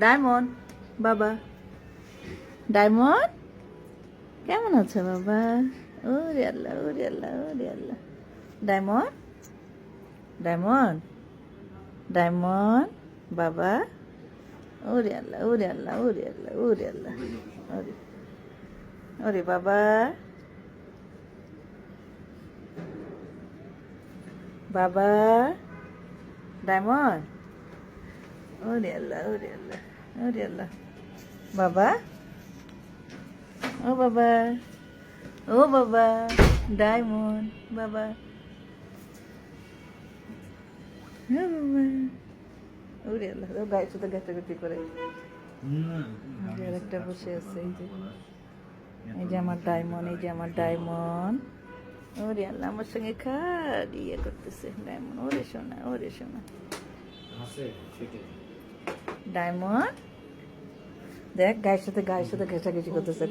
Diamond বাবা, diamond কেমন আছে বাবা? ওরে আল্লাহ, ওরে আল্লাহ, ওরে আল্লাহ। ডায়মন্ড, ডায়মন্ড, ডায়মন্ড বাবা, ওরে আল্লাহ, ওরে আল্লাহ, ওরে আল্লাহ, ওরে আল্লাহ, ওরে ওরে বাবা, বাবা, ডায়মন্ড, ওরে আল্লাহ, ওরে আল্লাহ, ওরে আল্লাহ। বাবা, ও বাবা, ও বাবা, ডায়মন্ড বাবা, হ্যাঁ বাবা, ওরে আল্লাহ, ও গায়ে সাথে গাছাগাছি করে। আরেকটা বসে আছে, এই যে, এই যে আমার ডায়মন্ড, এই যে আমার ডায়মন্ড। ওরে আল্লাহ, আমার সঙ্গে খালি ইয়ে করতেছে ডায়মন্ড। ওরে সোনা, ওরে সোনা ডায়মন্ড, দেখ গায়ের সাথে ঘেঁষাঘেঁষি করতেছে।